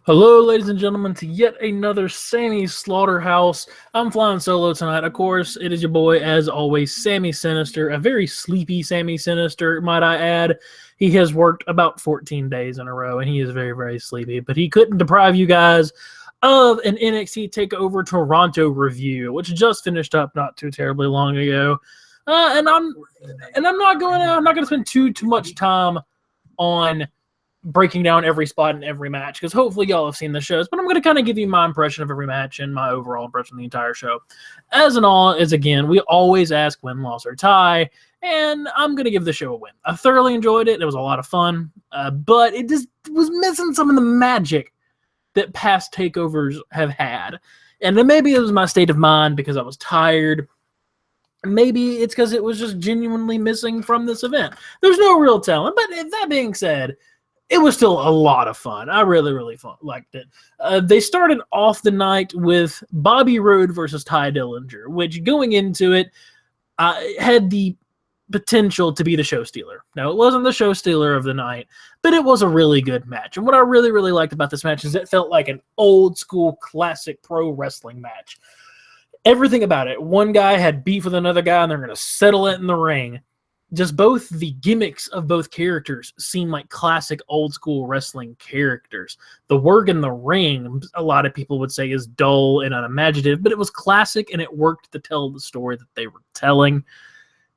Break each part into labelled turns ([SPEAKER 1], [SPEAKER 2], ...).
[SPEAKER 1] Hello, ladies and gentlemen, to yet another Sammy's Slaughterhouse. I'm flying solo tonight. Of course, it is your boy, as always, Sammy Synister, a very sleepy Sammy Synister, might I add. He has worked about 14 days in a row, and he is very, very sleepy. But he couldn't deprive you guys of an NXT Takeover Toronto review, which just finished up not too terribly long ago. And I'm not going to spend too much time on breaking down every spot in every match, because hopefully y'all have seen the shows, but I'm going to kind of give you my impression of every match and my overall impression of the entire show. As in all, is again, we always ask win, loss, or tie, and I'm going to give the show a win. I thoroughly enjoyed it. It was a lot of fun, but it just was missing some of the magic that past takeovers have had. And then maybe it was my state of mind because I was tired. Maybe it's because it was just genuinely missing from this event. There's no real telling, but that being said, it was still a lot of fun. I really liked it. They started off the night with Bobby Roode versus Ty Dillinger, which going into it had the potential to be the show stealer. Now, it wasn't the show stealer of the night, but it was a really good match. And what I really liked about this match is it felt like an old school classic pro wrestling match. Everything about it. One guy had beef with another guy, and they're going to settle it in the ring. Just both the gimmicks of both characters seem like classic old school wrestling characters. The work in the ring, a lot of people would say, is dull and unimaginative, but it was classic and it worked to tell the story that they were telling.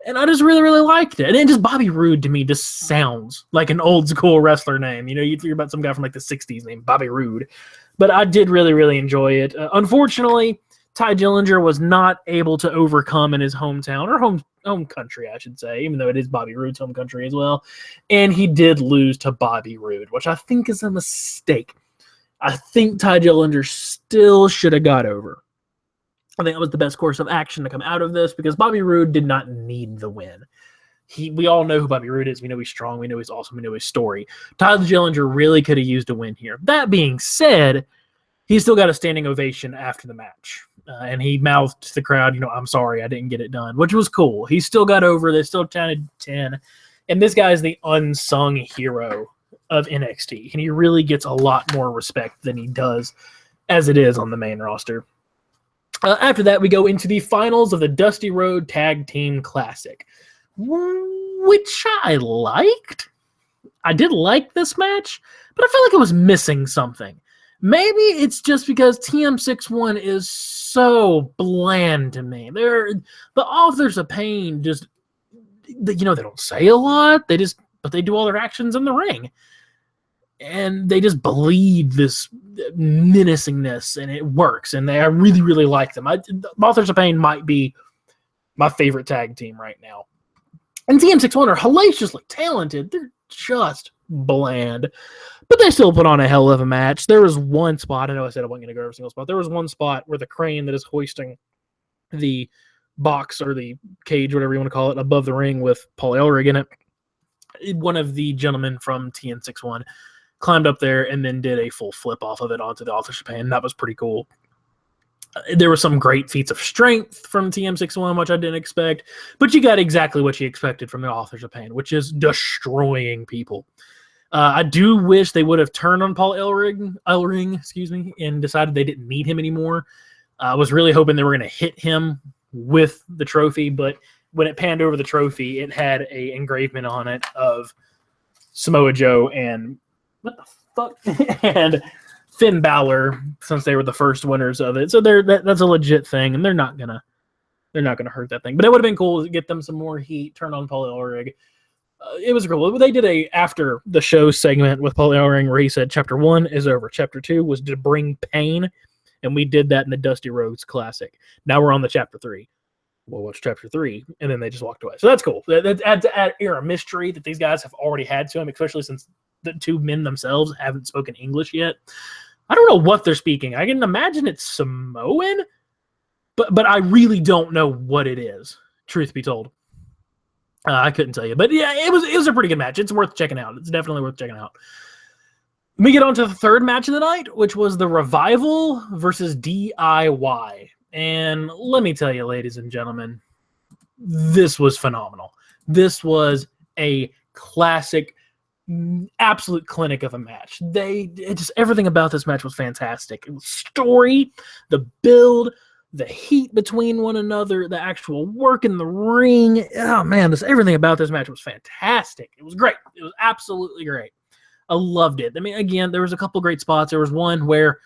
[SPEAKER 1] And I just really liked it. And then just Bobby Roode to me just sounds like an old school wrestler name. You know, you'd hear about some guy from like the 60s named Bobby Roode. But I did really enjoy it. Unfortunately, Ty Dillinger was not able to overcome in his hometown, or home country, I should say, even though it is Bobby Roode's home country as well. And he did lose to Bobby Roode, which I think is a mistake. I think Ty Dillinger still should have got over. I think that was the best course of action to come out of this, because Bobby Roode did not need the win. We all know who Bobby Roode is. We know he's strong. We know he's awesome. We know his story. Ty Dillinger really could have used a win here. That being said, he still got a standing ovation after the match. And he mouthed to the crowd, I'm sorry, I didn't get it done, which was cool. He still got over. They still counted 10. And this guy is the unsung hero of NXT. And he really gets a lot more respect than he does as it is on the main roster. After that, we go into the finals of the Dusty Road Tag Team Classic, which I liked. I did like this match, but I felt like it was missing something. Maybe it's just because TM61 is so bland to me. The Authors of Pain just, they don't say a lot. But they do all their actions in the ring. And they just bleed this menacingness, and it works. And I really like them. Authors of Pain might be my favorite tag team right now. And TM61 are hellaciously talented. They're just bland. But they still put on a hell of a match. There was one spot, I know I said I wasn't going to go every single spot. There was one spot where the crane that is hoisting the box or the cage, whatever you want to call it, above the ring with Paul Ellering in it, one of the gentlemen from TN61 climbed up there and then did a full flip off of it onto the Authors of Pain. That was pretty cool. There were some great feats of strength from TM61, which I didn't expect, but you got exactly what you expected from the Authors of Pain, which is destroying people. I do wish they would have turned on Paul Ellering, and decided they didn't need him anymore. I was really hoping they were going to hit him with the trophy, but when it panned over the trophy, it had a engravement on it of Samoa Joe and and Finn Balor, since they were the first winners of it. So that's a legit thing, and they're not gonna hurt that thing. But it would have been cool to get them some more heat, turn on Paul Ellering. It was cool. They did a after the show segment with Paul Ellering where he said Chapter 1 is over. Chapter 2 was to bring pain, and we did that in the Dusty Rhodes Classic. Now we're on the Chapter 3. We'll watch Chapter 3, and then they just walked away. So that's cool. That adds to air a mystery that these guys have already had to him, especially since the two men themselves haven't spoken English yet. I don't know what they're speaking. I can imagine it's Samoan, but I really don't know what it is, truth be told. I couldn't tell you, but yeah, it was a pretty good match. It's worth checking out. It's definitely worth checking out. We get on to the third match of the night, which was the Revival versus DIY. And let me tell you, ladies and gentlemen, this was phenomenal. This was a classic absolute clinic of a match. Everything about this match was fantastic. It was story, the build, the heat between one another, the actual work in the ring. Oh man, everything about this match was fantastic. It was great. It was absolutely great. I loved it. I mean, again, there was a couple great spots. There was one where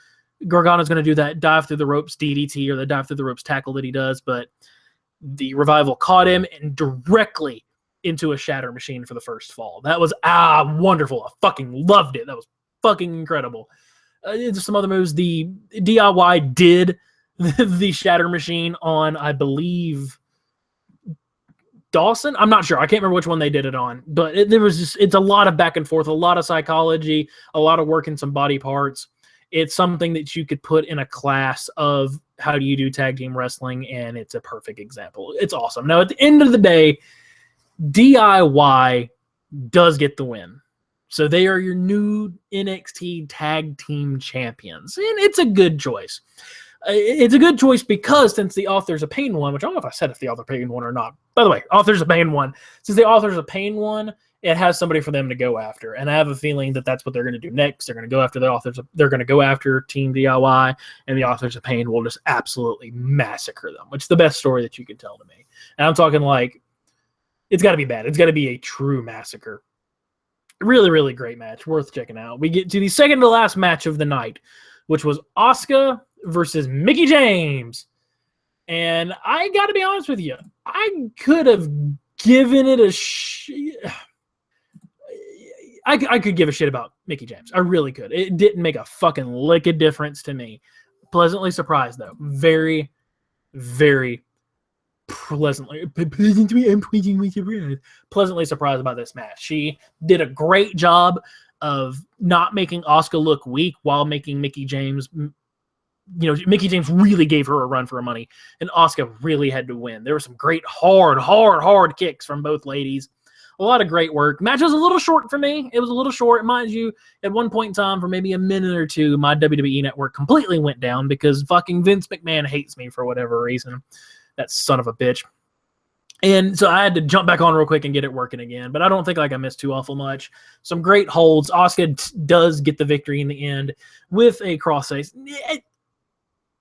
[SPEAKER 1] Gargano's going to do that dive through the ropes DDT, or the dive through the ropes tackle that he does, but the Revival caught him and directly into a shatter machine for the first fall. That was wonderful. I fucking loved it. That was fucking incredible. Some other moves. The DIY did the shatter machine on, I believe, Dawson. I'm not sure. I can't remember which one they did it on, but it's a lot of back and forth, a lot of psychology, a lot of work in some body parts. It's something that you could put in a class of how do you do tag team wrestling, and it's a perfect example. It's awesome. Now, at the end of the day, DIY does get the win. So they are your new NXT tag team champions, and it's a good choice. It's a good choice because since the Authors of Pain won, which I don't know if I said if the Author of Pain won or not. By the way, Authors of Pain won. Since the Authors of Pain won, it has somebody for them to go after, and I have a feeling that that's what they're going to do next. They're going to go after they're going to go after Team DIY, and the Authors of Pain will just absolutely massacre them, which is the best story that you can tell to me. And I'm talking like, it's got to be bad. It's got to be a true massacre. Really, really great match. Worth checking out. We get to the second to last match of the night, which was Asuka versus Mickie James. And I got to be honest with you, I could have given it I could give a shit about Mickie James. I really could. It didn't make a fucking lick of difference to me. Pleasantly surprised, though. Very, very pleasantly surprised by this match. She did a great job of not making Asuka look weak while making Mickie James. Mickie James really gave her a run for her money, and Asuka really had to win. There were some great hard kicks from both ladies. A lot of great work. Match was a little short for me. It was a little short. Mind you, at one point in time, for maybe a minute or two, my WWE network completely went down because fucking Vince McMahon hates me for whatever reason. That son of a bitch. And so I had to jump back on real quick and get it working again. But I don't think I missed too awful much. Some great holds. Asuka does get the victory in the end with a crossface.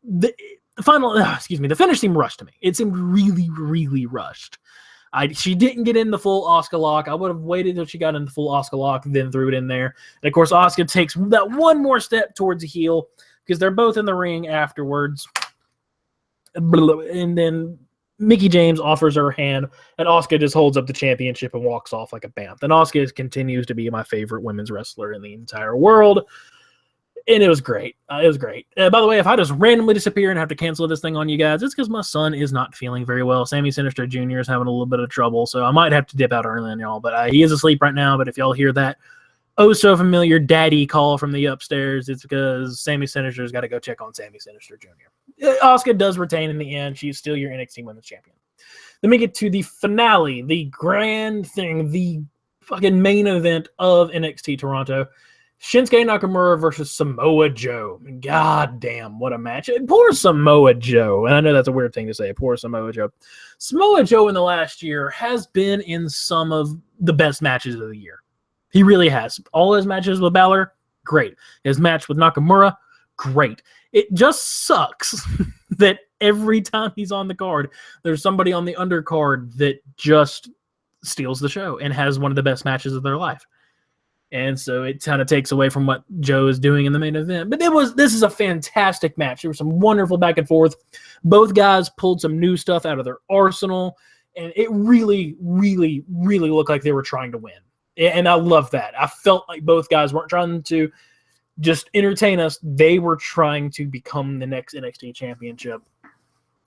[SPEAKER 1] The finish seemed rushed to me. It seemed really, really rushed. She didn't get in the full Asuka lock. I would have waited until she got in the full Asuka lock, then threw it in there. And of course, Asuka takes that one more step towards the heel because they're both in the ring afterwards. And then Mickie James offers her hand, and Asuka just holds up the championship and walks off like a bamf. And Asuka continues to be my favorite women's wrestler in the entire world. And it was great. It was great. By the way, if I just randomly disappear and have to cancel this thing on you guys, it's because my son is not feeling very well. Sammy Synister Jr. is having a little bit of trouble, so I might have to dip out early on y'all. But he is asleep right now. But if y'all hear that oh-so-familiar daddy call from the upstairs, it's because Sammy Sinister's got to go check on Sammy Synister Jr. Asuka does retain in the end. She's still your NXT Women's Champion. Then we get to the finale, the grand thing, the fucking main event of NXT Toronto. Shinsuke Nakamura versus Samoa Joe. God damn, what a match. Poor Samoa Joe. And I know that's a weird thing to say. Poor Samoa Joe. Samoa Joe in the last year has been in some of the best matches of the year. He really has. All his matches with Balor, great. His match with Nakamura, great. It just sucks that every time he's on the card, there's somebody on the undercard that just steals the show and has one of the best matches of their life. And so it kind of takes away from what Joe is doing in the main event. But this is a fantastic match. There was some wonderful back and forth. Both guys pulled some new stuff out of their arsenal. And it really, really, really looked like they were trying to win. And I love that. I felt like both guys weren't trying to just entertain us. They were trying to become the next NXT championship.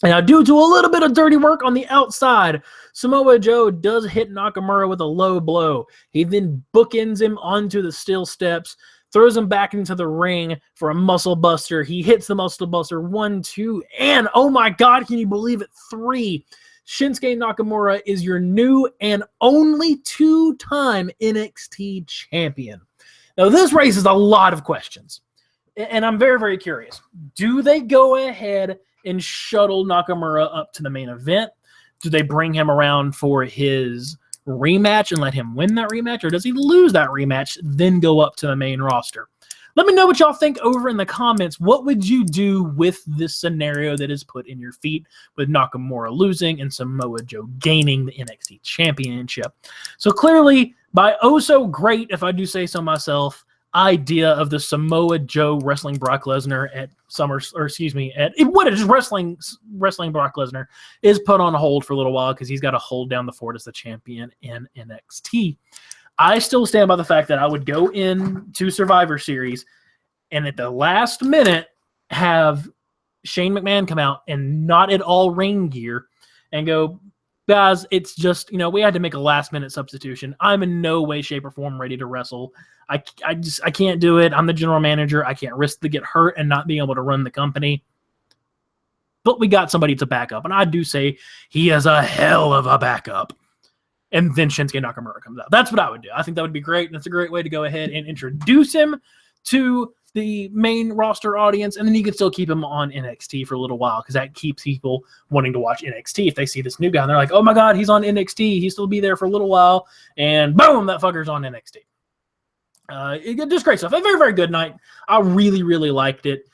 [SPEAKER 1] And now, due to a little bit of dirty work on the outside, Samoa Joe does hit Nakamura with a low blow. He then bookends him onto the steel steps, throws him back into the ring for a muscle buster. He hits the muscle buster 1, 2, and oh my God, can you believe it? 3. Shinsuke Nakamura is your new and only 2-time NXT champion. Now, this raises a lot of questions, and I'm very, very curious. Do they go ahead and shuttle Nakamura up to the main event? Do they bring him around for his rematch and let him win that rematch, or does he lose that rematch, then go up to the main roster? Let me know what y'all think over in the comments. What would you do with this scenario that is put in your feet with Nakamura losing and Samoa Joe gaining the NXT Championship? So clearly, by oh so great, if I do say so myself, idea of the Samoa Joe wrestling Brock Lesnar at wrestling Brock Lesnar is put on hold for a little while because he's got to hold down the fort as the champion in NXT. I still stand by the fact that I would go into Survivor Series and at the last minute have Shane McMahon come out and not at all ring gear and go, guys, it's just, we had to make a last minute substitution. I'm in no way, shape, or form ready to wrestle. I can't do it. I'm the general manager. I can't risk to get hurt and not being able to run the company. But we got somebody to back up. And I do say he is a hell of a backup. And then Shinsuke Nakamura comes out. That's what I would do. I think that would be great. That's a great way to go ahead and introduce him to the main roster audience. And then you can still keep him on NXT for a little while because that keeps people wanting to watch NXT. If they see this new guy and they're like, oh my God, he's on NXT. He'll still be there for a little while. And boom, that fucker's on NXT. Just great stuff. A very, very good night. I really, really liked it.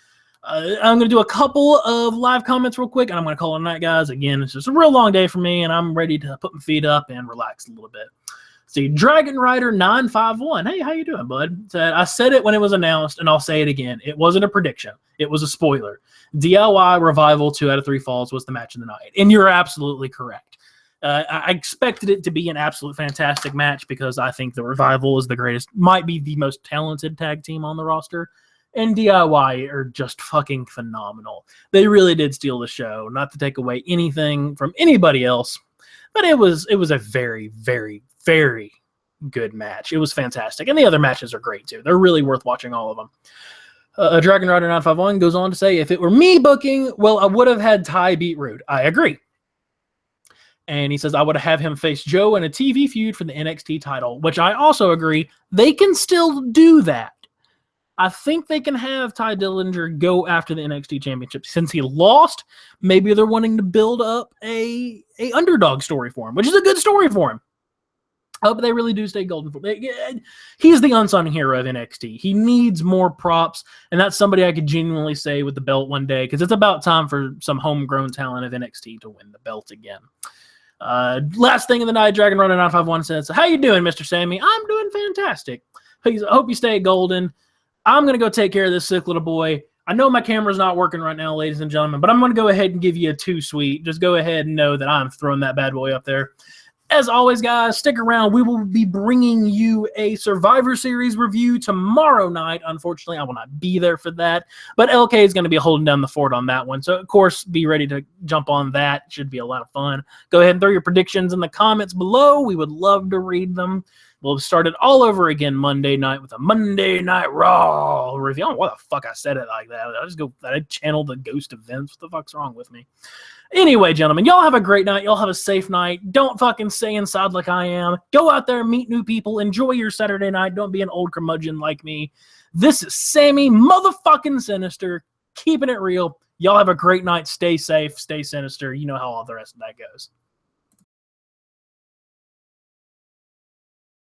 [SPEAKER 1] I'm going to do a couple of live comments real quick, and I'm going to call it a night, guys. Again, it's just a real long day for me, and I'm ready to put my feet up and relax a little bit. See, Dragon Rider 951. Hey, how you doing, bud? Said, I said it when it was announced, and I'll say it again. It wasn't a prediction. It was a spoiler. DIY Revival 2 out of 3 Falls was the match of the night, and you're absolutely correct. I expected it to be an absolute fantastic match because I think the Revival is the greatest, might be the most talented tag team on the roster. And DIY are just fucking phenomenal. They really did steal the show. Not to take away anything from anybody else, but it was a very, very, very good match. It was fantastic. And the other matches are great too. They're really worth watching, all of them. Dragon Rider 951 goes on to say, if it were me booking, well, I would have had Ty beat Rude. I agree. And he says, I would have him face Joe in a TV feud for the NXT title, which I also agree. They can still do that. I think they can have Ty Dillinger go after the NXT Championship. Since he lost, maybe they're wanting to build up a underdog story for him, which is a good story for him. But they really do stay golden for him. He's the unsung hero of NXT. He needs more props, and that's somebody I could genuinely say with the belt one day, because it's about time for some homegrown talent of NXT to win the belt again. Last thing of the night, Dragon Runner 951 says, how you doing, Mr. Sammy? I'm doing fantastic. I hope you stay golden. I'm going to go take care of this sick little boy. I know my camera's not working right now, ladies and gentlemen, but I'm going to go ahead and give you a 2 sweet. Just go ahead and know that I'm throwing that bad boy up there. As always, guys, stick around. We will be bringing you a Survivor Series review tomorrow night. Unfortunately, I will not be there for that, but LK is going to be holding down the fort on that one. So, of course, be ready to jump on that. Should be a lot of fun. Go ahead and throw your predictions in the comments below. We would love to read them. We'll start it all over again Monday night with a Monday Night Raw review. I don't know why the fuck I said it like that. I channeled the ghost of Vince. What the fuck's wrong with me? Anyway, gentlemen, y'all have a great night. Y'all have a safe night. Don't fucking stay inside like I am. Go out there, meet new people. Enjoy your Saturday night. Don't be an old curmudgeon like me. This is Sammy motherfucking Synister, keeping it real. Y'all have a great night. Stay safe. Stay sinister. You know how all the rest of that goes.